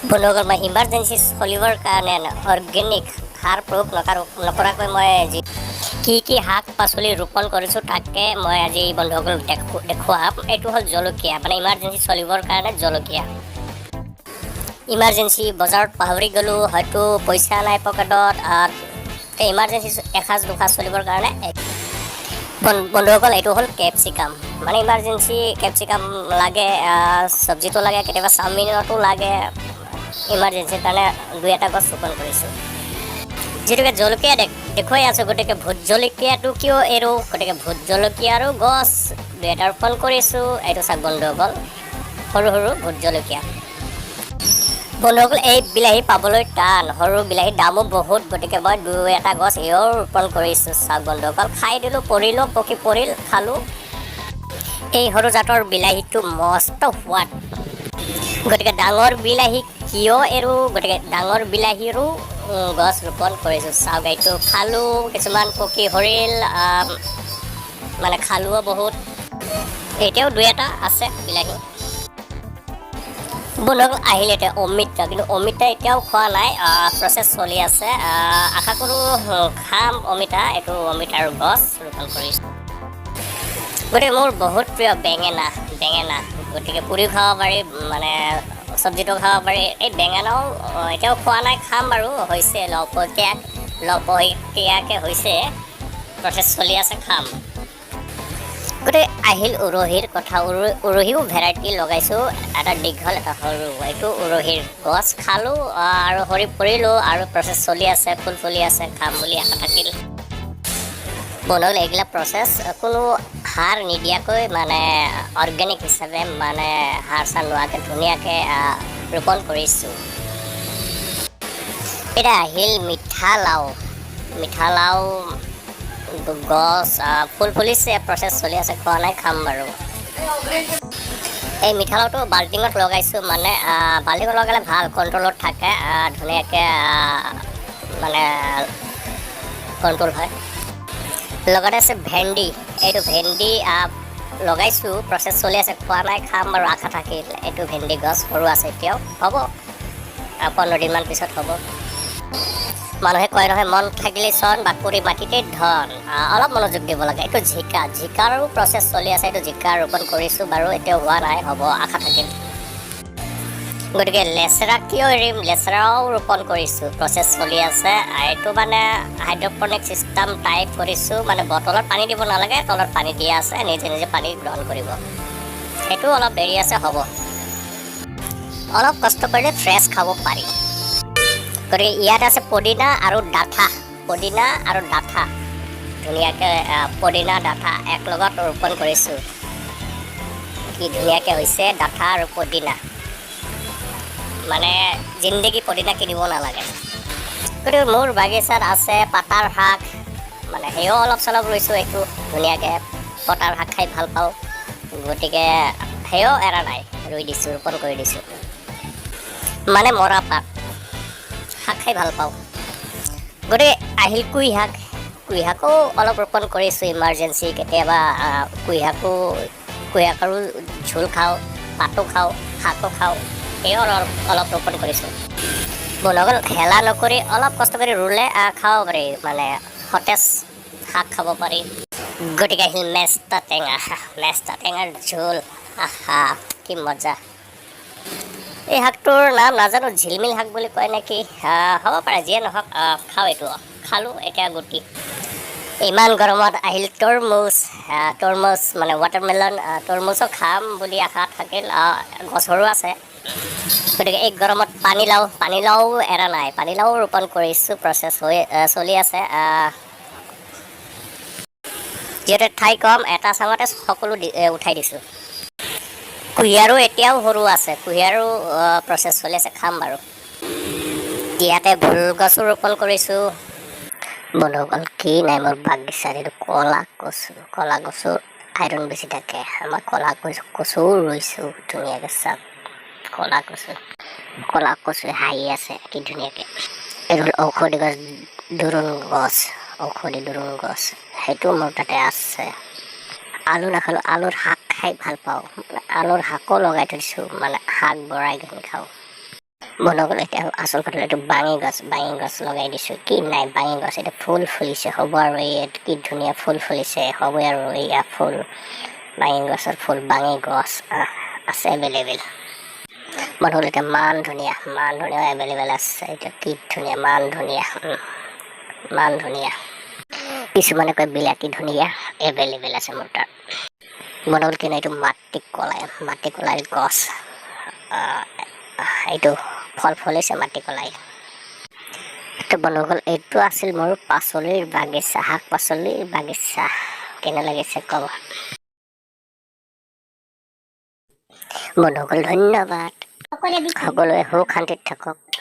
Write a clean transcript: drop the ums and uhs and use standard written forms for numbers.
বন্ধুসকল মই ইমাৰ্জেঞ্চি চলিবৰ কাৰণে অৰ্গেনিক সাৰ প্ৰয়োগ নকৰাকৈ মই কি শাক পাচলি ৰোপণ কৰিছোঁ তাকে মই আজি বন্ধুসকলক দেখুৱাম। এইটো হ'ল জলকীয়া, মানে ইমাৰ্জেঞ্চি চলিবৰ কাৰণে জলকীয়া। ইমাৰ্জেঞ্চি বজাৰত পাহৰি গ'লোঁ, হয়তো পইচা নাই পকেটত, ইমাৰ্জেঞ্চি এসাঁজ দুসাঁজ চলিবৰ কাৰণে বন্ধুসকল এইটো হ'ল কেপচিকাম। মানে ইমাৰ্জেঞ্চি কেপচিকাম লাগে, চব্জিটো লাগে, কেতিয়াবা চাওমিনতো লাগে। ইমাৰ্জেঞ্চিৰ কাৰণে দুই এটা গছ ৰোপণ কৰিছোঁ। যিহেতুকে জলকীয়া দেখুৱাই আছোঁ, গতিকে ভোট জলকীয়াটো কিয় এৰোঁ, গতিকে ভোট জলকীয়াৰো গছ দুই এটা ৰোপণ কৰিছোঁ। এইটো চাওক বন্ধুসকল, সৰু সৰু ভোট জলকীয়া। বন্ধুসকল এই বিলাহী পাবলৈ টান, সৰু বিলাহীৰ দামো বহুত, গতিকে মই দুই এটা গছ এও ৰোপণ কৰিছোঁ। চাওক বন্ধুসকল, খাই দিলোঁ, পৰিলোঁ, পকি পৰিল, খালোঁ। এই সৰু জাতৰ বিলাহীটো মস্ত সোৱাদ, গতিকে ডাঙৰ বিলাহী কিয় এৰোঁ, গতিকে ডাঙৰ বিলাহীৰো গছ ৰোপণ কৰিছোঁ। চাওক এইটো খালোঁ, কিছুমান পকি সৰিল, মানে খালোঁও বহুত, এতিয়াও দুই এটা আছে বিলাহী। বন্ধুসকল আহিল এতিয়া অমিতা, কিন্তু অমিতা এতিয়াও খোৱা নাই, প্ৰচেছ চলি আছে। আশা কৰোঁ খাম অমিতা। এইটো অমিতাৰ গছ ৰোপণ কৰিছোঁ। গতিকে মোৰ বহুত প্ৰিয় বেঙেনা, গতিকে পুৰিও খাব পাৰি, মানে চব্জিটো খাব পাৰি। এই বেঙেনাও এতিয়াও খোৱা নাই, খাম বাৰু, হৈছে লপহীয়াকৈ হৈছে, প্ৰচেছ চলি আছে, খাম। গতিকে আহিল উৰহীৰ কথা। উৰহীও ভেৰাইটি লগাইছোঁ, এটা দীঘল এটা সৰু। এইটো উৰহীৰ গছ খালোঁ আৰু সৰি পৰিলোঁ, আৰু প্ৰচেছ চলি আছে, ফুল ফুলি আছে, খাম বুলি আশা থাকিল। বন্ধুসকল এইগিলা প্ৰচেছ কোনো সাৰ নিদিয়াকৈ, মানে অৰ্গেনিক হিচাপে, মানে সাৰ চাৰ নোহোৱাকৈ ধুনীয়াকৈ ৰোপণ কৰিছোঁ। এতিয়া আহিল মিঠালাও গছ, ফুল ফুলিছে, প্ৰচেছ চলি আছে, খোৱা নাই, খাম বাৰু। এই মিঠালাওটো বাল্টিঙত লগাইছোঁ, মানে বাল্টিঙত লগালে ভাল, কণ্ট্ৰলত থাকে, ধুনীয়াকৈ মানে কণ্ট্ৰল হয়। লগতে আছে ভেন্দি, এইটো ভেন্দি লগাইছোঁ, প্ৰচেছ চলি আছে, খোৱা নাই, খাম বাৰু, আশা থাকিল। এইটো ভেন্দি গছ সৰু আছে, এতিয়াও হ'ব, 15 দিনমান পিছত হ'ব। মানুহে কয় নহয়, মন থাকিলে চন, বাকৰি মাটিতে ধন, অলপ মনোযোগ দিব লাগে। এইটো জিকাৰো প্ৰচেছ চলি আছে, এইটো জিকা ৰোপণ কৰিছোঁ বাৰু, এতিয়াও হোৱা নাই, হ'ব, আশা থাকিল। গতিকে লেচেৰা কিয় এৰিম, লেচেৰাও ৰোপণ কৰিছোঁ, প্ৰচেছ চলি আছে। এইটো মানে হাইড্ৰপনিক চিষ্টেম টাইপ কৰিছোঁ, মানে বটলত পানী দিব নালাগে, তলত পানী দিয়া আছে, নিজে নিজে পানী গ্ৰহণ কৰিব। সেইটো অলপ দেৰি আছে, হ'ব, অলপ কষ্ট কৰিলে ফ্ৰেছ খাব পাৰি। গতিকে ইয়াত আছে পদিনা আৰু ডাঠা, ধুনীয়াকৈ পদিনা ডাঠা এক লগত ৰোপণ কৰিছোঁ। কি ধুনীয়াকৈ হৈছে ডাঠা আৰু পদিনা, মানে জিন্দগী পদিনা কিনিব নালাগে। গতিকে মোৰ বাগিচাত আছে পাতাৰ শাক, মানে সেয়াও অলপ চলপ ৰুইছোঁ। এইটো ধুনীয়াকৈ পতাৰ শাক খাই ভাল পাওঁ, গতিকে সেয়াও এৰা নাই, ৰুই দিছোঁ, ৰোপণ কৰি দিছোঁ। মানে মৰা পাত শাক খাই ভাল পাওঁ। গতিকে আহিল কুই শাকো অলপ ৰোপণ কৰিছোঁ, ইমাৰ্জেঞ্চি কেতিয়াবা কুই শাকৰো ঝোল খাওঁ, পাতো খাওঁ, শাকো খাওঁ, সেয়াও অলপ ৰোপণ কৰিছোঁ। বন্ধুসকল হেলা নকৰি অলপ কষ্ট কৰি ৰুলে খাব পাৰি, মানে সতেজ শাক খাব পাৰি। গতিকে আহিল মেষ্টা টেঙাৰ ঝোল, কি মজা। এই শাকটোৰ নাম নাজানো, ঝিলমিল শাক বুলি কয় নেকি, হ'ব পাৰে, যিয়ে নহওক, খাওঁ। এইটো খালোঁ, এতিয়া গুটি। ইমান গৰমত আহিল তৰমুজ, মানে ৱাটাৰমেলন, তৰমুজো খাম বুলি আশা থাকিল, গছৰো আছে। গতিকে এই গৰমত পানীলাও এৰা নাই, পানীলাও ৰোপণ কৰিছোঁ, প্ৰচেছ চলি আছে। যিহেতু ঠাই কম, এটা চাঙতে সকলো উঠাই দিছোঁ। কুঁহিয়াৰো এতিয়াও সৰু আছে, কুঁহিয়াৰো প্ৰচেছ চলি আছে, খাম বাৰু। ইয়াতে ভোল গছো ৰোপণ কৰিছোঁ। বন্ধুসকল কি নাই মোৰ বাগিচাত, এইটো কলা কচু আইৰণ বেছি থাকে, মই কলা কচুও ৰুইছোঁ ধুনীয়াকৈ। চাওক কলা কচু হাঁহি আছে কি ধুনীয়াকৈ। এইটো হ'ল ঔষধি গছ, সেইটো মোৰ তাতে আছে। আলু নাখালোঁ, আলুৰ শাক খাই ভাল পাওঁ, আলুৰ শাকো লগাই থৈছোঁ, মানে শাক বৰাই কিনি খাওঁ। বন্ধুসকল এতিয়া আচল কথা এইটো বাঙি গছ লগাই দিছোঁ কি নাই বাঙি গছ এতিয়া ফুল ফুলিছে হ'ব আৰু এই কি ধুনীয়া ফুল ফুলিছে হ'ব আৰু এয়া ফুল বাঙি গছৰ ফুল বাঙি গছ আছে এভেইলেবল বন্ধুসকল এতিয়া মান ধুনীয়া এভেইলেবল আছে এতিয়া কি ধুনীয়া মান ধুনীয়া কিছুমানে কয় বিলাতী ধুনীয়া এভেইলেবল আছে মোৰ তাত বন্ধুসকল কিন্তু এইটো মাটি কলাই গছ এইটো ফল ফুলিছে মাটি কলাই তো বন্ধুসকল এইটো আছিল মোৰ পাচলিৰ বাগিচা শাক পাচলিৰ বাগিচা কেনে লাগিছে ক'ব বন্ধুসকল ধন্যবাদ সকলোৱে সুখ শান্তিত থাকক